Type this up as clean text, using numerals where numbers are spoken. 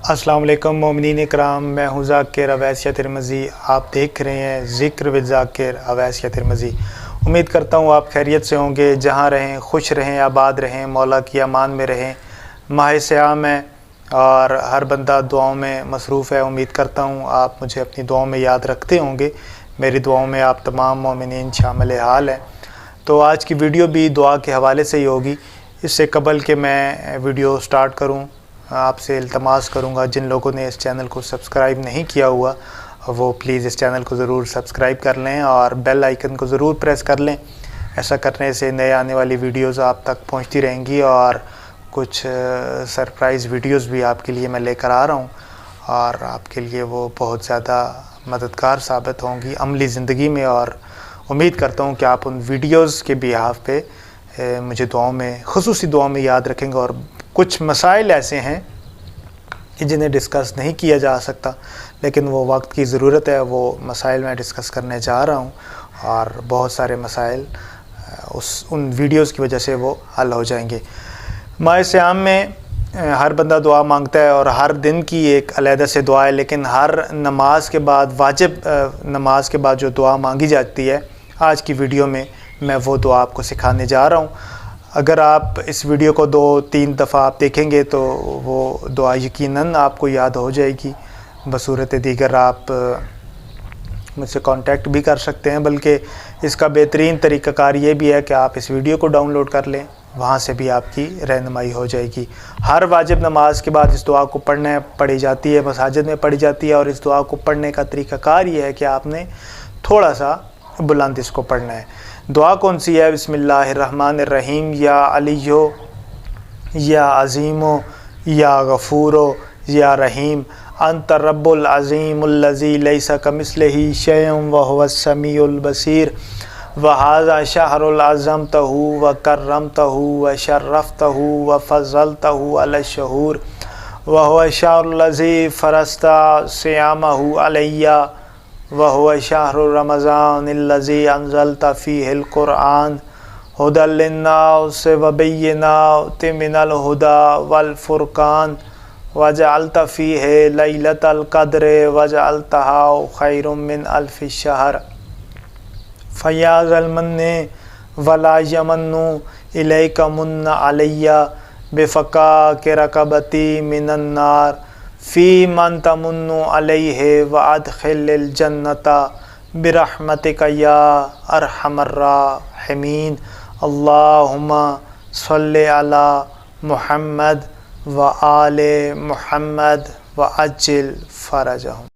السلام علیکم مومنین اکرام، میں ہوں ذاکر اویس ترمذی۔ آپ دیکھ رہے ہیں ذکر وذ ذاکر اویس ترمذی۔ امید کرتا ہوں آپ خیریت سے ہوں گے، جہاں رہیں خوش رہیں، آباد رہیں، مولا کی امان میں رہیں۔ ماہ سیام ہے اور ہر بندہ دعاؤں میں مصروف ہے۔ امید کرتا ہوں آپ مجھے اپنی دعاؤں میں یاد رکھتے ہوں گے۔ میری دعاؤں میں آپ تمام مومنین شامل حال ہیں۔ تو آج کی ویڈیو بھی دعا کے حوالے سے ہی ہوگی۔ اس سے قبل کہ میں ویڈیو سٹارٹ کروں، آپ سے التماس کروں گا جن لوگوں نے اس چینل کو سبسکرائب نہیں کیا ہوا وہ پلیز اس چینل کو ضرور سبسکرائب کر لیں اور بیل آئیکن کو ضرور پریس کر لیں۔ ایسا کرنے سے نئے آنے والی ویڈیوز آپ تک پہنچتی رہیں گی اور کچھ سرپرائز ویڈیوز بھی آپ کے لیے میں لے کر آ رہا ہوں اور آپ کے لیے وہ بہت زیادہ مددگار ثابت ہوں گی عملی زندگی میں، اور امید کرتا ہوں کہ آپ ان ویڈیوز کے بیہاف پہ مجھے دعاؤں میں، خصوصی دعاؤں میں یاد رکھیں گے۔ اور کچھ مسائل ایسے ہیں کہ جنہیں ڈسکس نہیں کیا جا سکتا، لیکن وہ وقت کی ضرورت ہے، وہ مسائل میں ڈسکس کرنے جا رہا ہوں اور بہت سارے مسائل ان ویڈیوز کی وجہ سے وہ حل ہو جائیں گے۔ ماہ سیام میں ہر بندہ دعا مانگتا ہے اور ہر دن کی ایک علیحدہ سے دعا ہے، لیکن ہر نماز کے بعد، واجب نماز کے بعد جو دعا مانگی جاتی ہے، آج کی ویڈیو میں میں وہ دعا آپ کو سکھانے جا رہا ہوں۔ اگر آپ اس ویڈیو کو 2-3 دفعہ آپ دیکھیں گے تو وہ دعا یقیناً آپ کو یاد ہو جائے گی۔ بصورت دیگر آپ مجھ سے کانٹیکٹ بھی کر سکتے ہیں، بلکہ اس کا بہترین طریقہ کار یہ بھی ہے کہ آپ اس ویڈیو کو ڈاؤن لوڈ کر لیں، وہاں سے بھی آپ کی رہنمائی ہو جائے گی۔ ہر واجب نماز کے بعد اس دعا کو پڑھی جاتی ہے، مساجد میں پڑھی جاتی ہے، اور اس دعا کو پڑھنے کا طریقہ کار یہ ہے کہ آپ نے تھوڑا سا بلند اس کو پڑھنا ہے۔ دعا کون سی ہے؟ بسم اللہ الرحمن الرحیم۔ یا علیو یا عظیمو یا غفورو یا رحیم، انت رب العظیم الذی لیس کمثلہ شیء وہو السمیع البصیر، وہذا شہر العظمتہ وکرمتہ وشرفتہ وفضلتہ علی الشہور، وہو الشہر الذی فرضت صیامہ علی، وہو شہر رمضان الذی انزلت فیہ القرآن ھدی للناس وبینات من الھدی والفرقان، وجعلت فیہ لیلۃ القدر وجعلتہا خیر من الف شہر، فیا ذا المن ولا یمن الیک من علی بفکاک رقبتی من النار، فی من تمن علیہ وادخل الجنۃ برحمتک یا ارحم الراحمین۔ اللہم صلی علی محمد وآل محمد وعجل فرجہم۔